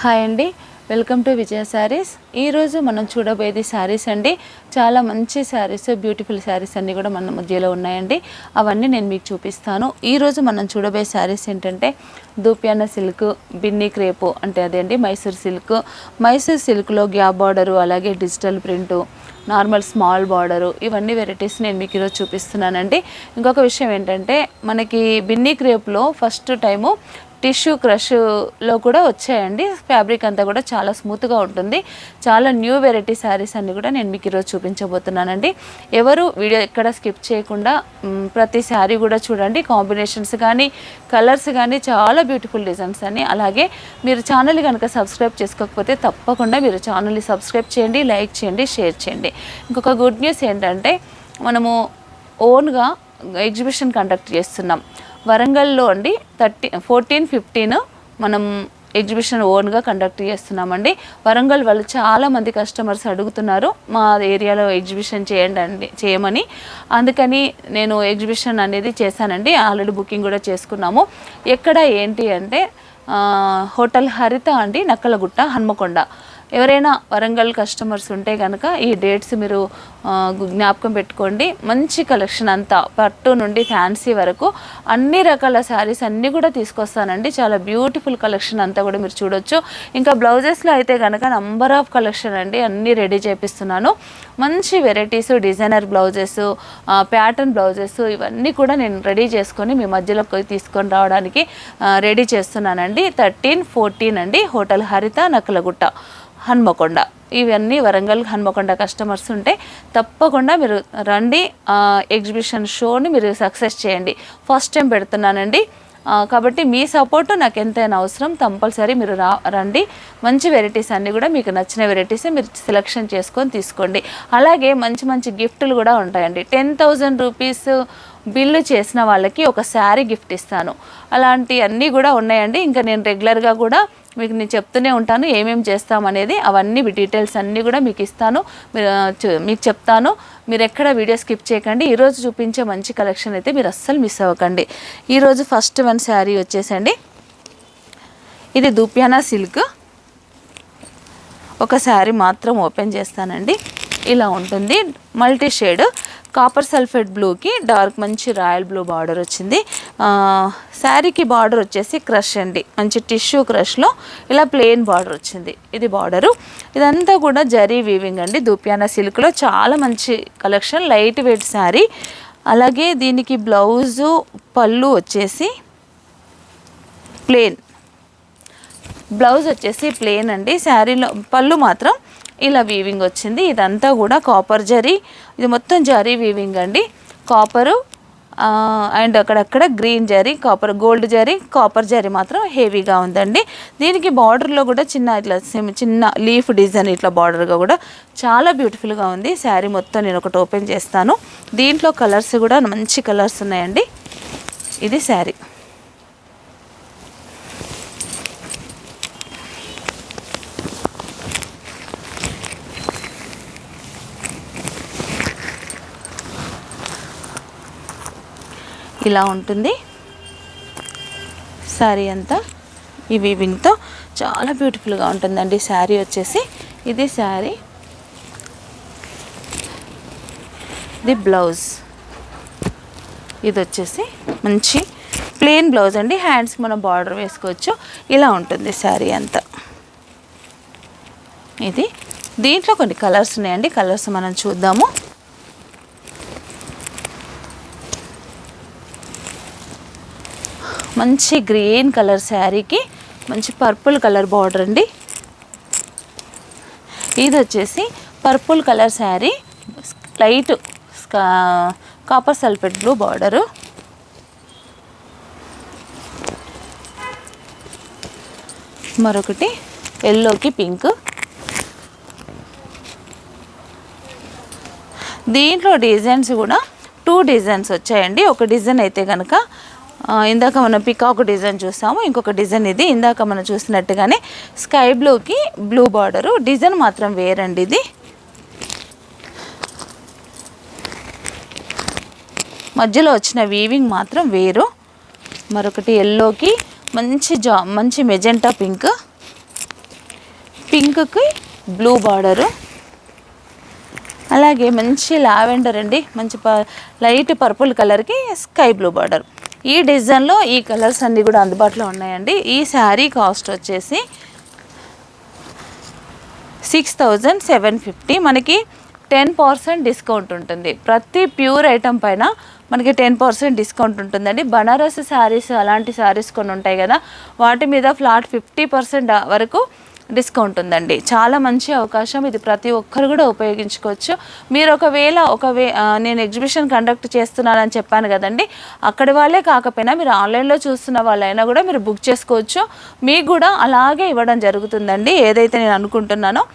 Hi అండి, welcome to విజయ శారీస్. ఈరోజు మనం చూడబోయేది శారీస్ అండి. చాలా మంచి శారీస్, బ్యూటిఫుల్ శారీస్ అన్నీ కూడా మన మధ్యలో ఉన్నాయండి. అవన్నీ నేను మీకు చూపిస్తాను. ఈరోజు మనం చూడబోయే శారీస్ ఏంటంటే దూపియానా సిల్క్, బిన్నీ క్రేపు అంటే అదే అండి మైసూర్ సిల్క్. మైసూర్ సిల్క్లో గ్యాప్ బార్డరు, అలాగే digital print, normal small border, ఇవన్నీ వెరైటీస్ నేను మీకు ఈరోజు చూపిస్తున్నానండి. ఇంకొక విషయం ఏంటంటే మనకి బిన్నీ క్రేప్లో ఫస్ట్ టైము టిష్యూ క్రష్లో కూడా వచ్చాయండి. ఫ్యాబ్రిక్ అంతా కూడా చాలా స్మూత్గా ఉంటుంది. చాలా న్యూ వెరైటీ శారీస్ అన్నీ కూడా నేను మీకు ఈరోజు చూపించబోతున్నానండి. ఎవరు వీడియో ఎక్కడ స్కిప్ చేయకుండా ప్రతి శారీ కూడా చూడండి. కాంబినేషన్స్ కానీ కలర్స్ కానీ చాలా బ్యూటిఫుల్ డిజైన్స్ అని. అలాగే మీరు ఛానల్ కనుక సబ్స్క్రైబ్ చేసుకోకపోతే తప్పకుండా మీరు ఛానల్ని సబ్స్క్రైబ్ చేయండి, లైక్ చేయండి, షేర్ చేయండి. ఇంకొక గుడ్ న్యూస్ ఏంటంటే మనము ఓన్గా ఎగ్జిబిషన్ కండక్ట్ చేస్తున్నాం వరంగల్లో అండి. 14, 15 మనం ఎగ్జిబిషన్ ఓన్గా కండక్ట్ చేస్తున్నామండి. వరంగల్ వాళ్ళు చాలామంది కస్టమర్స్ అడుగుతున్నారు మా ఏరియాలో ఎగ్జిబిషన్ చేయమని. అందుకని నేను ఎగ్జిబిషన్ అనేది చేశానండి. ఆల్రెడీ బుకింగ్ కూడా చేసుకున్నాము. ఎక్కడ ఏంటి అంటే హోటల్ హరిత అండి, నక్కలగుట్ట, హన్మకొండ. ఎవరైనా వరంగల్ కస్టమర్స్ ఉంటే కనుక ఈ డేట్స్ మీరు జ్ఞాపకం పెట్టుకోండి. మంచి కలెక్షన్ అంతా పట్టు నుండి ఫ్యాన్సీ వరకు అన్ని రకాల శారీస్ అన్నీ కూడా తీసుకొస్తానండి. చాలా బ్యూటిఫుల్ కలెక్షన్ అంతా కూడా మీరు చూడొచ్చు. ఇంకా బ్లౌజెస్లో అయితే కనుక నంబర్ ఆఫ్ కలెక్షన్ అండి, అన్నీ రెడీ చేపిస్తున్నాను. మంచి varieties, designer blouses, pattern blouses, ఇవన్నీ కూడా నేను రెడీ చేసుకొని మీ మధ్యలోకి తీసుకొని రావడానికి రెడీ చేస్తున్నానండి. 13, 14 అండి, హోటల్ హరిత, నక్కలగుట్ట, హన్మకొండ. ఇవన్నీ వరంగల్ హన్మకొండ కస్టమర్స్ ఉంటే తప్పకుండా మీరు రండి. ఎగ్జిబిషన్ షోని మీరు సక్సెస్ చేయండి. ఫస్ట్ టైం పెడుతున్నానండి కాబట్టి మీ సపోర్టు నాకు ఎంతైనా అవసరం. కంపల్సరీ మీరు రండి. మంచి వెరైటీస్ అన్నీ కూడా మీకు నచ్చిన వెరైటీస్ మీరు సెలెక్షన్ చేసుకొని తీసుకోండి. అలాగే మంచి మంచి గిఫ్ట్లు కూడా ఉంటాయండి. 10,000 రూపీస్ బిల్లు చేసిన వాళ్ళకి ఒక శారీ గిఫ్ట్ ఇస్తాను. అలాంటి అన్నీ కూడా ఉన్నాయండి. ఇంకా నేను రెగ్యులర్గా కూడా నేను చెప్తూనే ఉంటాను ఏమేమి చేస్తామనేది. అవన్నీ డీటెయిల్స్ అన్నీ కూడా మీకు ఇస్తాను, మీకు చెప్తాను. మీరు ఎక్కడ వీడియో స్కిప్ చేయకండి. ఈరోజు చూపించే మంచి కలెక్షన్ అయితే మీరు అస్సలు మిస్ అవ్వకండి. ఈరోజు ఫస్ట్ వన్ శారీ వచ్చేసండి, ఇది దూపియానా సిల్క్. ఒక శారీ మాత్రం ఓపెన్ చేస్తానండి. ఇలా ఉంటుంది. మల్టీ షేడ్ కాపర్ సల్ఫేట్ బ్లూకి డార్క్ మంచి రాయల్ బ్లూ బార్డర్ వచ్చింది. శారీకి బార్డర్ వచ్చేసి క్రష్ అండి, మంచి టిష్యూ క్రష్లో ఇలా ప్లెయిన్ బార్డర్ వచ్చింది. ఇది బార్డరు. ఇదంతా కూడా జరీ వీవింగ్ అండి. దూపియానా సిల్క్లో చాలా మంచి కలెక్షన్, లైట్ వెయిట్ శారీ. అలాగే దీనికి బ్లౌజు, పళ్ళు వచ్చేసి ప్లెయిన్. బ్లౌజ్ వచ్చేసి ప్లెయిన్ అండి. శారీలో పళ్ళు మాత్రం ఇలా వీవింగ్ వచ్చింది. ఇదంతా కూడా కాపర్ జరీ. ఇది మొత్తం జరీ వీవింగ్ అండి. కాపరు అండ్ అక్కడక్కడ green zari, copper, gold zari, copper zari మాత్రం హెవీగా ఉందండి. దీనికి బార్డర్లో కూడా ఇట్లా చిన్న లీఫ్ డిజైన్ ఇట్లా బార్డర్గా కూడా చాలా బ్యూటిఫుల్గా ఉంది. శారీ మొత్తం నేను ఒకటి ఓపెన్ చేస్తాను. దీంట్లో కలర్స్ కూడా మంచి కలర్స్ ఉన్నాయండి. ఇది శారీ. ఇలా ఉంటుంది శారీ అంతా. ఈ వీవింగ్తో చాలా బ్యూటిఫుల్గా ఉంటుందండి శారీ వచ్చేసి. ఇది శారీ, ఇది బ్లౌజ్. ఇది వచ్చేసి మంచి ప్లెయిన్ బ్లౌజ్ అండి. హ్యాండ్స్కి మనం బార్డర్ వేసుకోవచ్చు. ఇలా ఉంటుంది శారీ అంతా. ఇది దీంట్లో కొన్ని కలర్స్ ఉన్నాయండి. కలర్స్ మనం చూద్దాము. మంచి గ్రీన్ కలర్ శారీకి మంచి పర్పుల్ కలర్ బార్డర్ అండి. ఇది వచ్చేసి purple colour sari, light copper sulphate blue border. మరొకటి ఎల్లోకి పింక్. దీంట్లో డిజైన్స్ కూడా 2 డిజైన్స్ వచ్చాయండి. ఒక డిజైన్ అయితే కనుక ఇందాక మనం పికాక్ డిజైన్ చూసాము. ఇంకొక డిజైన్ ఇది ఇందాక మనం చూసినట్టుగానే స్కై బ్లూకి బ్లూ బార్డరు. డిజైన్ మాత్రం వేరండి. ఇది మధ్యలో వచ్చిన వీవింగ్ మాత్రం వేరు. మరొకటి ఎల్లోకి మంచి మెజెంటా పింక్. పింక్కి బ్లూ బార్డరు, అలాగే మంచి లావెండర్ అండి, మంచి లైట్ పర్పుల్ కలర్కి స్కై బ్లూ బార్డర్. ఈ డిజైన్లో ఈ కలర్స్ అన్నీ కూడా అందుబాటులో ఉన్నాయండి. ఈ శారీ కాస్ట్ వచ్చేసి 6750. మనకి 10% డిస్కౌంట్ ఉంటుంది. ప్రతి ప్యూర్ ఐటమ్ పైన మనకి 10% డిస్కౌంట్ ఉంటుందండి. బనారస్ శారీస్ అలాంటి శారీస్ కొన్ని ఉంటాయి కదా, వాటి మీద ఫ్లాట్ 50% వరకు డిస్కౌంట్ ఉందండి. చాలా మంచి అవకాశం ఇది, ప్రతి ఒక్కరు కూడా ఉపయోగించుకోవచ్చు. మీరు ఒకవేళ నేను ఎగ్జిబిషన్ కండక్ట్ చేస్తున్నానని చెప్పాను కదండి, అక్కడి వాళ్ళే కాకపోయినా మీరు ఆన్లైన్లో చూస్తున్న వాళ్ళైనా కూడా మీరు బుక్ చేసుకోవచ్చు. మీకు కూడా అలాగే ఇవ్వడం జరుగుతుందండి. ఏదైతే నేను అనుకుంటున్నానో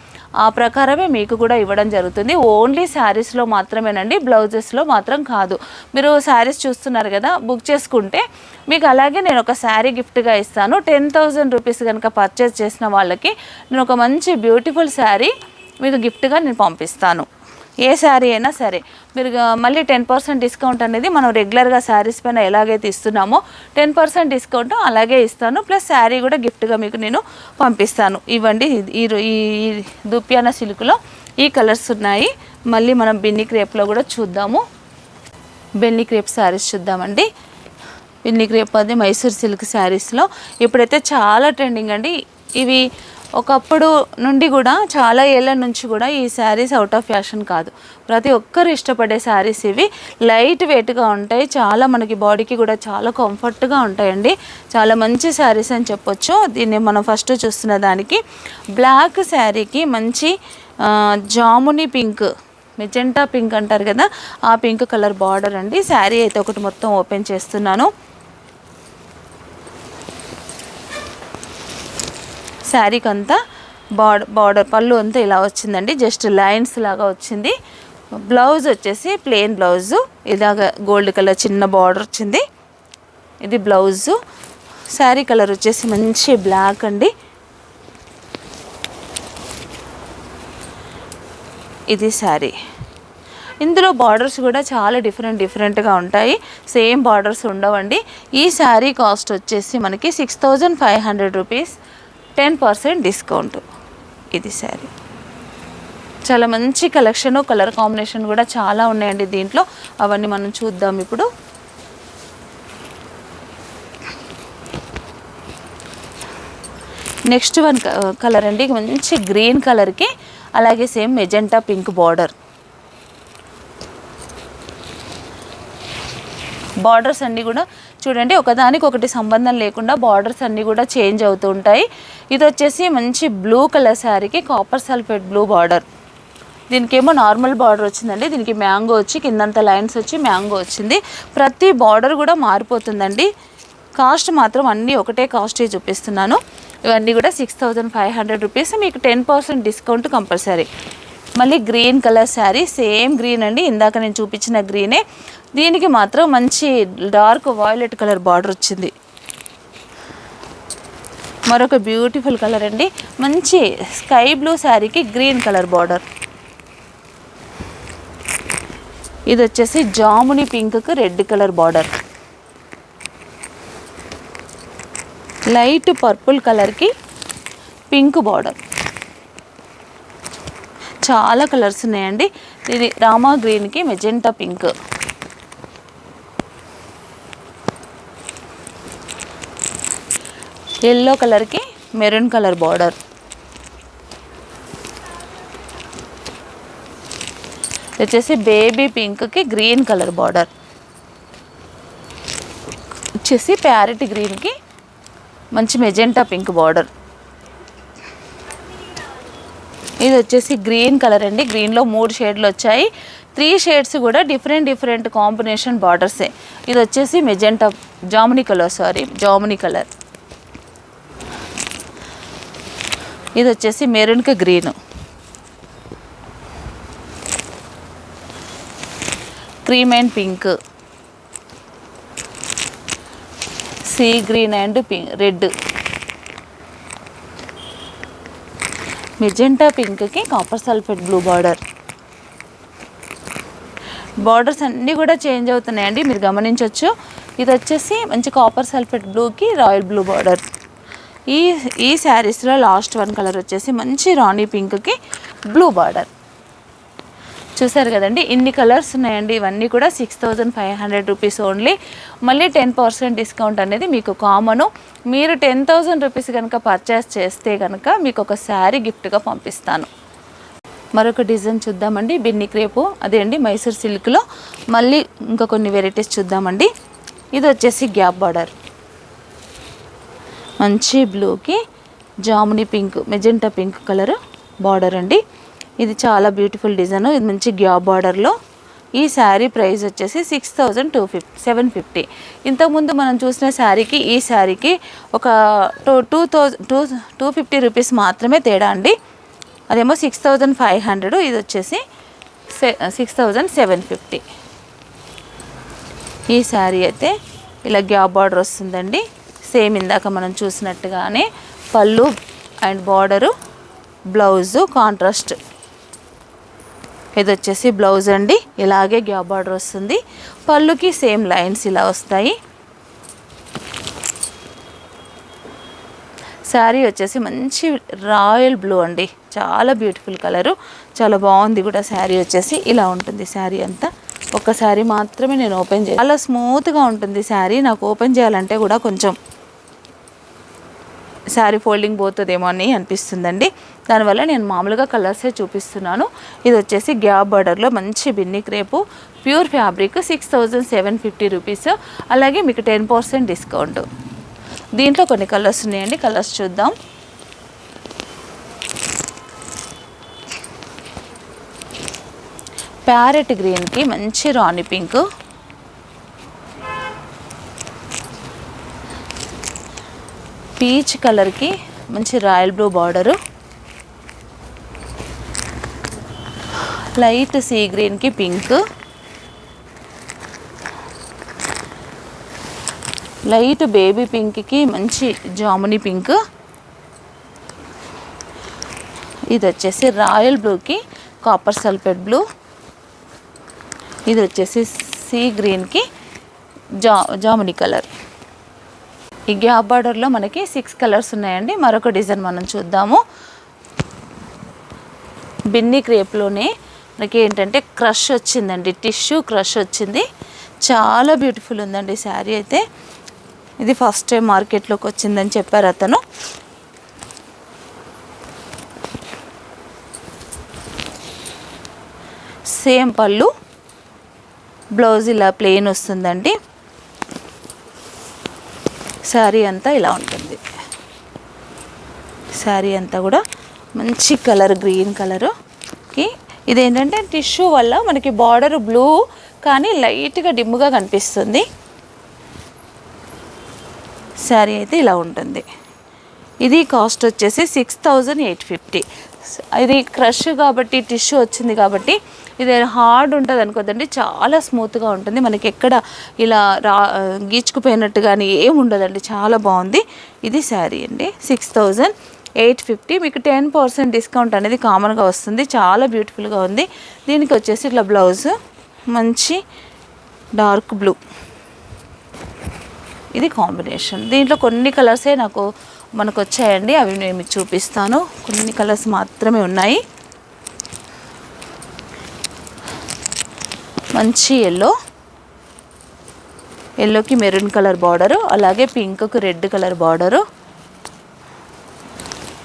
ఆ ప్రకారమే మీకు కూడా ఇవ్వడం జరుగుతుంది. ఓన్లీ శారీస్లో మాత్రమేనండి, బ్లౌజెస్లో మాత్రం కాదు. మీరు శారీస్ చూస్తున్నారు కదా, బుక్ చేసుకుంటే మీకు అలాగే నేను ఒక శారీ గిఫ్ట్గా ఇస్తాను. 10,000 రూపీస్ కనుక పర్చేస్ చేసిన వాళ్ళకి నేను ఒక మంచి బ్యూటిఫుల్ శారీ మీకు గిఫ్ట్గా నేను పంపిస్తాను. ఏ శారీ అయినా సరే మీరు మళ్ళీ 10% డిస్కౌంట్ అనేది మనం రెగ్యులర్గా శారీస్ పైన ఎలాగైతే ఇస్తున్నామో 10% డిస్కౌంట్ అలాగే ఇస్తాను. ప్లస్ శారీ కూడా గిఫ్ట్గా మీకు నేను పంపిస్తాను. ఇవ్వండి, ఈ దుప్యాన సిల్క్లో ఈ కలర్స్ ఉన్నాయి. మళ్ళీ మనం బెన్నీ క్రేప్లో కూడా చూద్దాము. బెన్నీ క్రేప్ శారీస్ చూద్దామండి. బెన్నీ క్రేప్ అది మైసూర్ సిల్క్ శారీస్లో ఇప్పుడైతే చాలా ట్రెండింగ్ అండి. ఇవి ఒకప్పుడు నుండి కూడా చాలా ఏళ్ళ నుంచి కూడా ఈ శారీస్ అవుట్ ఆఫ్ ఫ్యాషన్ కాదు, ప్రతి ఒక్కరు ఇష్టపడే శారీస్. ఇవి లైట్ వెయిట్గా ఉంటాయి, చాలా మనకి బాడీకి కూడా చాలా కంఫర్ట్గా ఉంటాయండి. చాలా మంచి శారీస్ అని చెప్పొచ్చు. దీన్ని మనం ఫస్ట్ చూస్తున్న దానికి బ్లాక్ శారీకి మంచి జాముని పింక్, మెజెంటా పింక్ అంటారు కదా, ఆ పింక్ కలర్ బార్డర్ అండి. శారీ అయితే ఒకటి మొత్తం ఓపెన్ చేస్తున్నాను. శారీకి అంతా బార్డర్ పళ్ళు అంతా ఇలా వచ్చిందండి, జస్ట్ లైన్స్ లాగా వచ్చింది. బ్లౌజ్ వచ్చేసి ప్లెయిన్ బ్లౌజు, ఇలాగ గోల్డ్ కలర్ చిన్న బార్డర్ వచ్చింది. ఇది బ్లౌజు. శారీ కలర్ వచ్చేసి మంచి బ్లాక్ అండి. ఇది శారీ. ఇందులో బార్డర్స్ కూడా చాలా డిఫరెంట్గా ఉంటాయి, సేమ్ బార్డర్స్ ఉండవండి. ఈ శారీ కాస్ట్ వచ్చేసి మనకి 6500 రూపీస్, 10% డిస్కౌంట్. ఇది శారీ. చాలా మంచి కలెక్షన్, కలర్ కాంబినేషన్ కూడా చాలా ఉన్నాయండి దీంట్లో. అవన్నీ మనం చూద్దాం ఇప్పుడు. నెక్స్ట్ వన్ కలర్ అండి, మంచి గ్రీన్ కలర్కి అలాగే same magenta pink border. Borders అన్నీ కూడా చూడండి, ఒకదానికి ఒకటి సంబంధం లేకుండా బార్డర్స్ అన్నీ కూడా చేంజ్ అవుతూ ఉంటాయి. ఇది వచ్చేసి మంచి బ్లూ కలర్ శారీకి కాపర్ సల్ఫేట్ బ్లూ బార్డర్. దీనికేమో నార్మల్ బార్డర్ వచ్చిందండి, దీనికి మ్యాంగో వచ్చి కిందంతా లైన్స్ వచ్చి మ్యాంగో వచ్చింది. ప్రతి బార్డర్ కూడా మారిపోతుందండి. కాస్ట్ మాత్రం అన్నీ ఒకటే కాస్టే చూపిస్తున్నాను. ఇవన్నీ కూడా 6500 రూపీస్, మీకు 10% డిస్కౌంట్ కంపల్సరీ. మళ్ళీ green colour sari, same green అండి, ఇందాక నేను చూపించిన గ్రీనే. దీనికి మాత్రం మంచి డార్క్ వాయిలెట్ కలర్ బార్డర్ వచ్చింది. మరొక బ్యూటిఫుల్ కలర్ అండి, మంచి స్కై బ్లూ శారీకి గ్రీన్ కలర్ బార్డర్. ఇది వచ్చేసి జాముని పింక్కి red colour border. Light purple కలర్కి పింక్ బార్డర్. చాలా కలర్స్ ఉన్నాయండి. ఇది రామా గ్రీన్కి మెజెంటా పింక్. ఎల్లో కలర్కి మెరూన్ కలర్ బార్డర్. వచ్చేసి బేబీ పింక్కి గ్రీన్ కలర్ బార్డర్. వచ్చేసి ప్యారెట్ గ్రీన్కి మంచి మెజెంటా పింక్ బార్డర్. ఇది వచ్చేసి గ్రీన్ కలర్ అండి, గ్రీన్లో 3 షేడ్లు వచ్చాయి. 3 షేడ్స్ కూడా డిఫరెంట్ కాంబినేషన్ బార్డర్సే. ఇది వచ్చేసి మెజెంటా జామునీ కలర్. ఇది వచ్చేసి మెరూన్కి green. Cream and pink, sea green and pink red. Magenta పింక్కి copper sulphate blue border. Borders అన్నీ కూడా చేంజ్ అవుతున్నాయండి, మీరు గమనించవచ్చు. ఇది వచ్చేసి మంచి కాపర్ సల్ఫేట్ బ్లూకి రాయల్ బ్లూ బార్డర్. ఈ ఈ శారీస్లో లాస్ట్ వన్ కలర్ వచ్చేసి మంచి రాణి పింక్కి బ్లూ బార్డర్. చూసారు కదండి, ఇన్ని కలర్స్ ఉన్నాయండి. ఇవన్నీ కూడా 6500 రూపీస్ ఓన్లీ. మళ్ళీ 10% డిస్కౌంట్ అనేది మీకు కామను. మీరు 10,000 రూపీస్ కనుక పర్చేస్ చేస్తే కనుక మీకు ఒక శారీ గిఫ్ట్గా పంపిస్తాను. మరొక డిజైన్ చూద్దామండి, బిన్ని క్రేపు, అదే అండి మైసూర్ సిల్క్లో. మళ్ళీ ఇంకా కొన్ని వెరైటీస్ చూద్దామండి. ఇది వచ్చేసి గ్యాప్ బార్డర్, మంచి బ్లూకి jamuni pink, magenta pink colour border అండి. ఇది చాలా బ్యూటిఫుల్ డిజైన్. ఇది మంచి గ్యాప్ బార్డర్లో. ఈ శారీ ప్రైస్ వచ్చేసి 6,750. ఇంతకుముందు మనం చూసిన శారీకి ఈ శారీకి ఒక 250 రూపీస్ మాత్రమే తేడా అండి. అదేమో 6,500, ఇది వచ్చేసి 6,750. ఈ శారీ అయితే ఇలా గ్యాప్ బార్డర్ వస్తుందండి. సేమ్ ఇందాక మనం చూసినట్టుగానే పళ్ళు అండ్ బార్డరు, బ్లౌజు కాంట్రాస్ట్. ఇది వచ్చేసి బ్లౌజ్ అండి, ఇలాగే గ్యాప్ బార్డర్ వస్తుంది. పళ్ళుకి సేమ్ లైన్స్ ఇలా వస్తాయి. శారీ వచ్చేసి మంచి రాయల్ బ్లూ అండి, చాలా బ్యూటిఫుల్ కలరు, చాలా బాగుంది కూడా. శారీ వచ్చేసి ఇలా ఉంటుంది. శారీ అంతా ఒక శారీ మాత్రమే నేను ఓపెన్ చేయాలి. చాలా స్మూత్గా ఉంటుంది శారీ. నాకు ఓపెన్ చేయాలంటే కూడా కొంచెం శారీ ఫోల్డింగ్ పోతుందేమో అని అనిపిస్తుందండి. దానివల్ల నేను మామూలుగా కలర్సే చూపిస్తున్నాను. ఇది వచ్చేసి గ్యాప్ బార్డర్లో మంచి Binny crepe, pure fabric, 6,750 rupees. అలాగే మీకు 10% డిస్కౌంట్. దీంట్లో కొన్ని కలర్స్ ఉన్నాయండి, కలర్స్ చూద్దాం. ప్యారెట్ గ్రీన్కి మంచి రాణి పింక్, పీచ్ కలర్కి మంచి royal blue border, light sea గ్రీన్కి పింక్, లైట్ బేబీ పింక్కి మంచి జామునీ పింక్, ఇది వచ్చేసి రాయల్ బ్లూకి కాపర్ సల్ఫేట్ బ్లూ, ఇది వచ్చేసి సీ గ్రీన్కి జామునీ కలర్. ఈ గ్యాప్ బార్డర్లో మనకి 6 కలర్స్ ఉన్నాయండి. మరొక డిజైన్ మనం చూద్దాము. బిన్ని క్రేప్లోనే మనకి ఏంటంటే క్రష్ వచ్చిందండి, టిష్యూ క్రష్ వచ్చింది. చాలా బ్యూటిఫుల్ ఉందండి శారీ అయితే. ఇది ఫస్ట్ టైం మార్కెట్లోకి వచ్చిందని చెప్పారు అతను. సేమ్ పళ్ళు, బ్లౌజ్ ఇలా ప్లెయిన్ వస్తుందండి. శారీ అంతా ఇలా ఉంటుంది. శారీ అంతా కూడా మంచి కలర్, గ్రీన్ కలరుకి. ఇదేంటంటే టిష్యూ వల్ల మనకి బార్డర్ బ్లూ కానీ లైట్గా డిమ్గా కనిపిస్తుంది. శారీ అయితే ఇలా ఉంటుంది. ఇది కాస్ట్ వచ్చేసి 6,850. ఇది క్రష్ కాబట్టి, టిష్యూ వచ్చింది కాబట్టి ఇది హార్డ్ ఉంటుంది అనుకోదండి, చాలా స్మూత్గా ఉంటుంది. మనకి ఎక్కడ ఇలా గీచుకుపోయినట్టు కానీ ఏమి ఉండదండి, చాలా బాగుంది. ఇది శారీ అండి, 6,850. మీకు 10% డిస్కౌంట్ అనేది కామన్గా వస్తుంది. చాలా బ్యూటిఫుల్గా ఉంది. దీనికి వచ్చేసి ఇట్లా బ్లౌజ్ మంచి డార్క్ బ్లూ, ఇది కాంబినేషన్. దీంట్లో కొన్ని కలర్సే మనకు వచ్చాయండి, అవి నేను మీకు చూపిస్తాను. కొన్ని కలర్స్ మాత్రమే ఉన్నాయి. మంచి ఎల్లోకి మెరూన్ కలర్ బార్డరు, అలాగే పింక్కి రెడ్ కలర్ బార్డరు,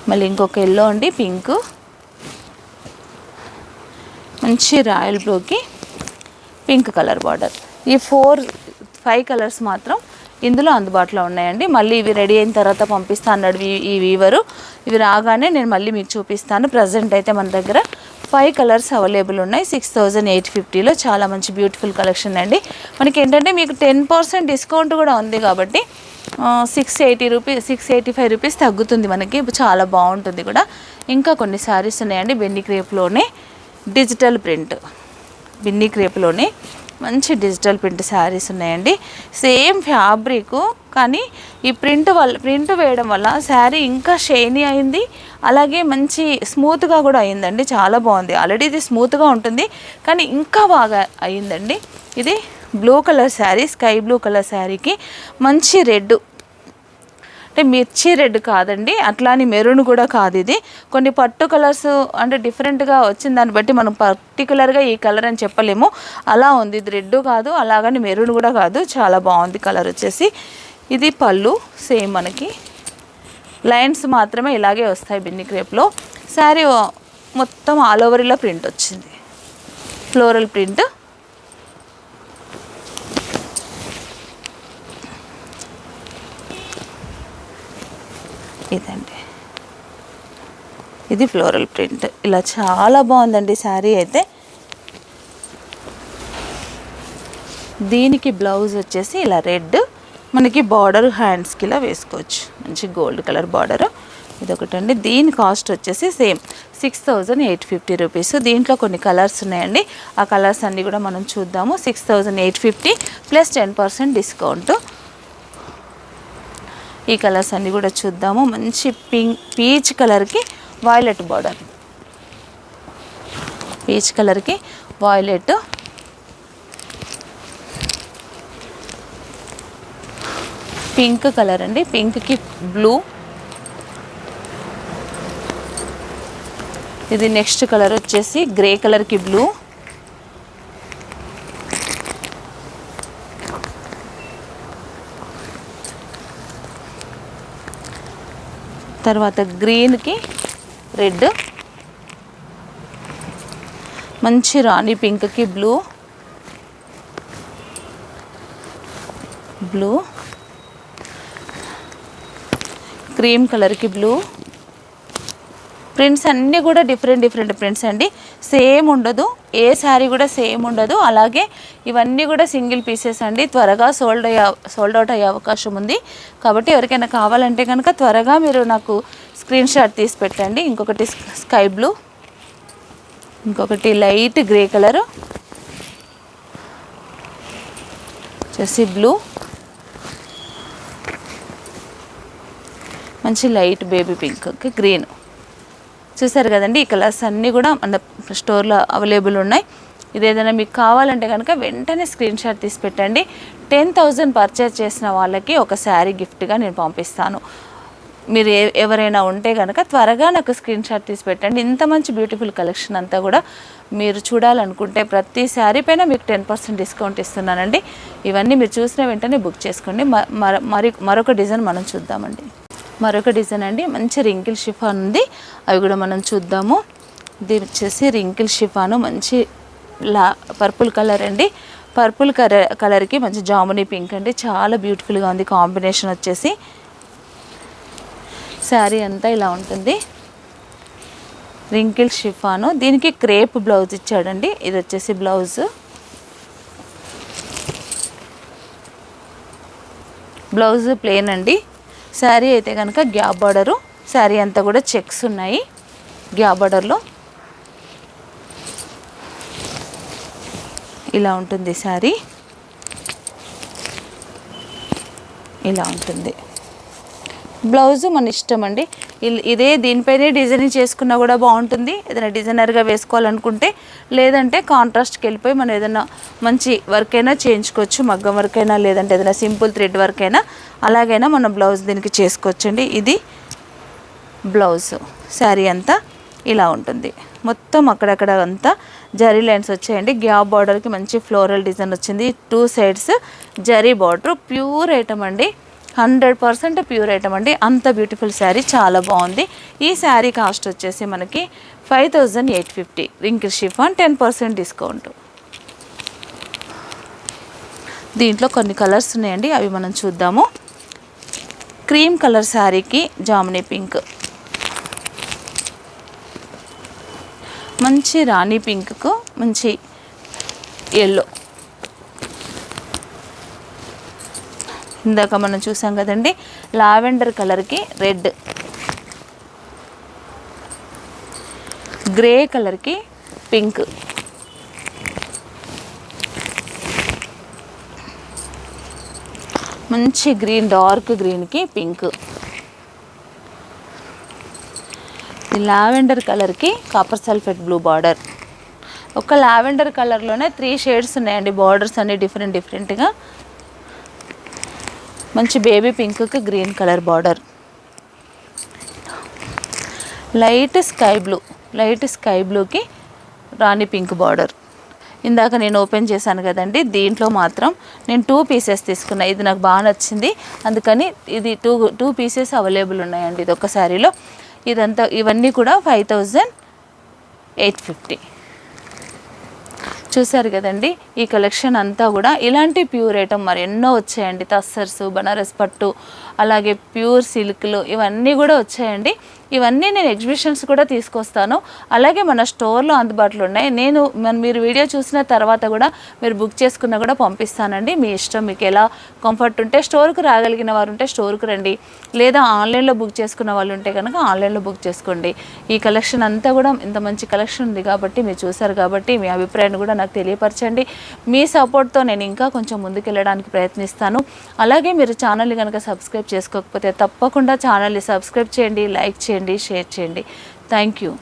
మళ్ళీ ఇంకొక ఎల్లో అండి, పింక్, మంచి రాయల్ బ్లూకి పింక్ కలర్ బార్డర్. ఈ 5 కలర్స్ మాత్రం ఇందులో అందుబాటులో ఉన్నాయండి. మళ్ళీ ఇవి రెడీ అయిన తర్వాత పంపిస్తా అన్నాడు ఈ వీవరు. ఇవి రాగానే నేను మళ్ళీ మీకు చూపిస్తాను. ప్రజెంట్ అయితే మన దగ్గర 5 కలర్స్ అవైలబుల్ ఉన్నాయి. 6,850లో చాలా మంచి బ్యూటిఫుల్ కలెక్షన్ అండి. మనకి ఏంటంటే మీకు 10% డిస్కౌంట్ కూడా ఉంది కాబట్టి 685 రూపీస్ తగ్గుతుంది మనకి. చాలా బాగుంటుంది కూడా. ఇంకా కొన్ని శారీస్ ఉన్నాయండి బిన్ని క్రేప్లోనే, డిజిటల్ ప్రింట్, బిన్ని క్రేప్లోనే మంచి డిజిటల్ ప్రింట్ శారీస్ ఉన్నాయండి. సేమ్ ఫ్యాబ్రిక్ కానీ ఈ ప్రింట్ వేయడం వల్ల శారీ ఇంకా షైనీ అయింది, అలాగే మంచి స్మూత్గా కూడా అయిందండి. చాలా బాగుంది. ఆల్రెడీ ఇది స్మూత్గా ఉంటుంది కానీ ఇంకా బాగా అయిందండి. ఇది blue colour sari, sky blue colour శారీకి మంచి రెడ్ అంటే మిర్చి రెడ్ కాదండి, అట్లాని మెరూన్ కూడా కాదు. ఇది కొన్ని పట్టు కలర్స్ అంటే డిఫరెంట్గా వచ్చిన దాన్ని బట్టి మనం పర్టికులర్గా ఈ కలర్ అని చెప్పలేము. అలా ఉంది. ఇది రెడ్ కాదు, అలాగని మెరూన్ కూడా కాదు. చాలా బాగుంది కలర్ వచ్చేసి. ఇది పళ్ళు సేమ్ మనకి లైన్స్ మాత్రమే ఇలాగే వస్తాయి బిన్ని క్రేప్లో. శారీ మొత్తం ఆల్ ఓవర్ ఇలా ప్రింట్ వచ్చింది, ఫ్లోరల్ ప్రింట్. ఇదండి, ఇది ఫ్లోరల్ ప్రింట్. ఇలా చాలా బాగుందండి శారీ అయితే. దీనికి బ్లౌజ్ వచ్చేసి ఇలా రెడ్, మనకి బార్డర్ హ్యాండ్స్కి ఇలా వేసుకోవచ్చు, మంచి గోల్డ్ కలర్ బార్డరు. ఇదొకటండి. దీని కాస్ట్ వచ్చేసి సేమ్ 6850 రూపీస్. దీంట్లో కొన్ని కలర్స్ ఉన్నాయండి, ఆ కలర్స్ అన్నీ కూడా మనం చూద్దాము. 6850 ప్లస్ 10% డిస్కౌంట్. ఈ కలర్స్ అన్నీ కూడా చూద్దాము. మంచి పీచ్ కలర్కి వాయిలెట్ బార్డర్, పీచ్ కలర్కి వాయిలెట్, పింక్ కలర్ అండి, పింక్కి బ్లూ. ఇది నెక్స్ట్ కలర్ వచ్చేసి గ్రే కలర్కి బ్లూ, తర్వాత గ్రీన్కి రెడ్, మంచి రాణి పింక్కి బ్లూ, బ్లూ, క్రీమ్ కలర్కి బ్లూ. ప్రింట్స్ అన్నీ కూడా డిఫరెంట్ ప్రింట్స్ అండి, సేమ్ ఉండదు, ఏ శారీ కూడా సేమ్ ఉండదు. అలాగే ఇవన్నీ కూడా సింగిల్ పీసెస్ అండి, త్వరగా సోల్డ్ అవుట్ అయ్యే అవకాశం ఉంది. కాబట్టి ఎవరికైనా కావాలంటే కనుక త్వరగా మీరు నాకు స్క్రీన్ షాట్ తీసి పెట్టండి. ఇంకొకటి స్కై బ్లూ, ఇంకొకటి లైట్ గ్రే కలరు వచ్చేసి బ్లూ, మంచి లైట్ బేబీ పింక్, గ్రీన్. చూసారు కదండి, ఈ కలర్స్ అన్నీ కూడా మన స్టోర్లో అవైలబుల్ ఉన్నాయి. ఇదేదైనా మీకు కావాలంటే కనుక వెంటనే స్క్రీన్ షాట్ తీసి పెట్టండి. 10,000 పర్చేజ్ చేసిన వాళ్ళకి ఒక శారీ గిఫ్ట్గా నేను పంపిస్తాను. మీరు ఎవరైనా ఉంటే కనుక త్వరగా నాకు స్క్రీన్ షాట్ తీసి పెట్టండి. ఇంత మంచి బ్యూటిఫుల్ కలెక్షన్ అంతా కూడా మీరు చూడాలనుకుంటే ప్రతి శారీ పైన మీకు 10% డిస్కౌంట్ ఇస్తున్నానండి. ఇవన్నీ మీరు చూసిన వెంటనే బుక్ చేసుకోండి. మరొక డిజైన్ మనం చూద్దామండి. మరొక డిజైన్ అండి, మంచి రింకిల్ షిఫాన్ ఉంది, అవి కూడా మనం చూద్దాము. ఇది వచ్చేసి రింకిల్ షిఫాను, మంచి పర్పుల్ కలర్ అండి. పర్పుల్ కలర్కి మంచి జామునీ పింక్ అండి, చాలా బ్యూటిఫుల్గా ఉంది కాంబినేషన్ వచ్చేసి. శారీ అంతా ఇలా ఉంటుంది, రింకిల్ షిఫాను. దీనికి క్రేప్ బ్లౌజ్ ఇచ్చాడండి. ఇది వచ్చేసి బ్లౌజ్ ప్లెయిన్ అండి. శారీ అయితే కనుక గ్యాప్ బార్డరు, శారీ అంతా కూడా చెక్స్ ఉన్నాయి గ్యాప్ బార్డర్లో. ఇలా ఉంటుంది శారీ, ఇలా ఉంటుంది. బ్లౌజ్ మన ఇష్టం అండి, ఇదే దీనిపైనే డిజైనింగ్ చేసుకున్నా కూడా బాగుంటుంది. ఏదైనా డిజైనర్గా వేసుకోవాలనుకుంటే, లేదంటే కాంట్రాస్ట్కి వెళ్ళిపోయి మనం ఏదైనా మంచి వర్క్ అయినా చేయించుకోవచ్చు, మగ్గం వర్క్ అయినా, లేదంటే ఏదైనా సింపుల్ థ్రెడ్ వర్క్ అయినా, అలాగైనా మనం బ్లౌజ్ దీనికి చేసుకోవచ్చండి. ఇది బ్లౌజ్. శారీ అంతా ఇలా ఉంటుంది, మొత్తం అక్కడక్కడ అంతా జరీ లైన్స్ వచ్చాయండి. గ్యాప్ బార్డర్కి మంచి ఫ్లోరల్ డిజైన్ వచ్చింది, 2 sides zari border. Pure item అండి, 100% ప్యూర్ ఐటమ్ అండి. అంత బ్యూటిఫుల్ శారీ, చాలా బాగుంది. ఈ శారీ కాస్ట్ వచ్చేసి మనకి 5850, రింకిల్ షిఫాన్, 10% డిస్కౌంట్. దీంట్లో కొన్ని కలర్స్ ఉన్నాయండి, అవి మనం చూద్దాము. క్రీమ్ కలర్ శారీకి జామునీ పింక్, మంచి రాణి పింక్కు మంచి ఎల్లో, ఇందాక మనం చూసాం కదండి లావెండర్ కలర్కి రెడ్, గ్రే కలర్కి పింక్, మంచి గ్రీన్, డార్క్ గ్రీన్కి పింక్, లావెండర్ కలర్కి కాపర్ సల్ఫేట్ బ్లూ బార్డర్. ఒక లావెండర్ కలర్లోనే 3 షేడ్స్ ఉన్నాయండి, బార్డర్స్ అన్ని డిఫరెంట్గా. మంచి బేబీ పింక్కి green colour border, light sky బ్లూకి రాణి పింక్ బార్డర్. ఇందాక నేను ఓపెన్ చేశాను కదండి, దీంట్లో మాత్రం నేను 2 పీసెస్ తీసుకున్నా. ఇది నాకు బాగా నచ్చింది, అందుకని ఇది టూ పీసెస్ అవైలబుల్ ఉన్నాయండి ఇది ఒక శారీలో. ఇవన్నీ కూడా 5850. చూసారు కదండి, ఈ కలెక్షన్ అంతా కూడా ఇలాంటి ప్యూర్ ఐటమ్ మరి ఎన్నో వచ్చాయండి. తస్సర్స్, బనారస్ పట్టు, అలాగే ప్యూర్ సిల్క్లు ఇవన్నీ కూడా వచ్చాయండి. ఇవన్నీ నేను ఎగ్జిబిషన్స్ కూడా తీసుకొస్తాను, అలాగే మన స్టోర్లో అందుబాటులో ఉన్నాయి. మీరు వీడియో చూసిన తర్వాత కూడా మీరు బుక్ చేసుకున్నా కూడా పంపిస్తానండి. మీ ఇష్టం, మీకు ఎలా కంఫర్ట్ ఉంటే, స్టోర్కి రాగలిగిన వారు ఉంటే స్టోర్కి రండి, లేదా ఆన్లైన్లో బుక్ చేసుకున్న వాళ్ళు ఉంటే కనుక ఆన్లైన్లో బుక్ చేసుకోండి. ఈ కలెక్షన్ అంతా కూడా ఇంత మంచి కలెక్షన్ ఉంది కాబట్టి, మీరు చూసారు కాబట్టి మీ అభిప్రాయాన్ని కూడా నాకు తెలియపరచండి. మీ సపోర్ట్తో నేను ఇంకా కొంచెం ముందుకెళ్ళడానికి ప్రయత్నిస్తాను. అలాగే మీరు ఛానల్ని కనుక సబ్స్క్రైబ్ చేసుకోకపోతే తప్పకుండా ఛానల్ని సబ్స్క్రైబ్ చేయండి, లైక్ చేయండి, షేర్ చేయండి. Thank you.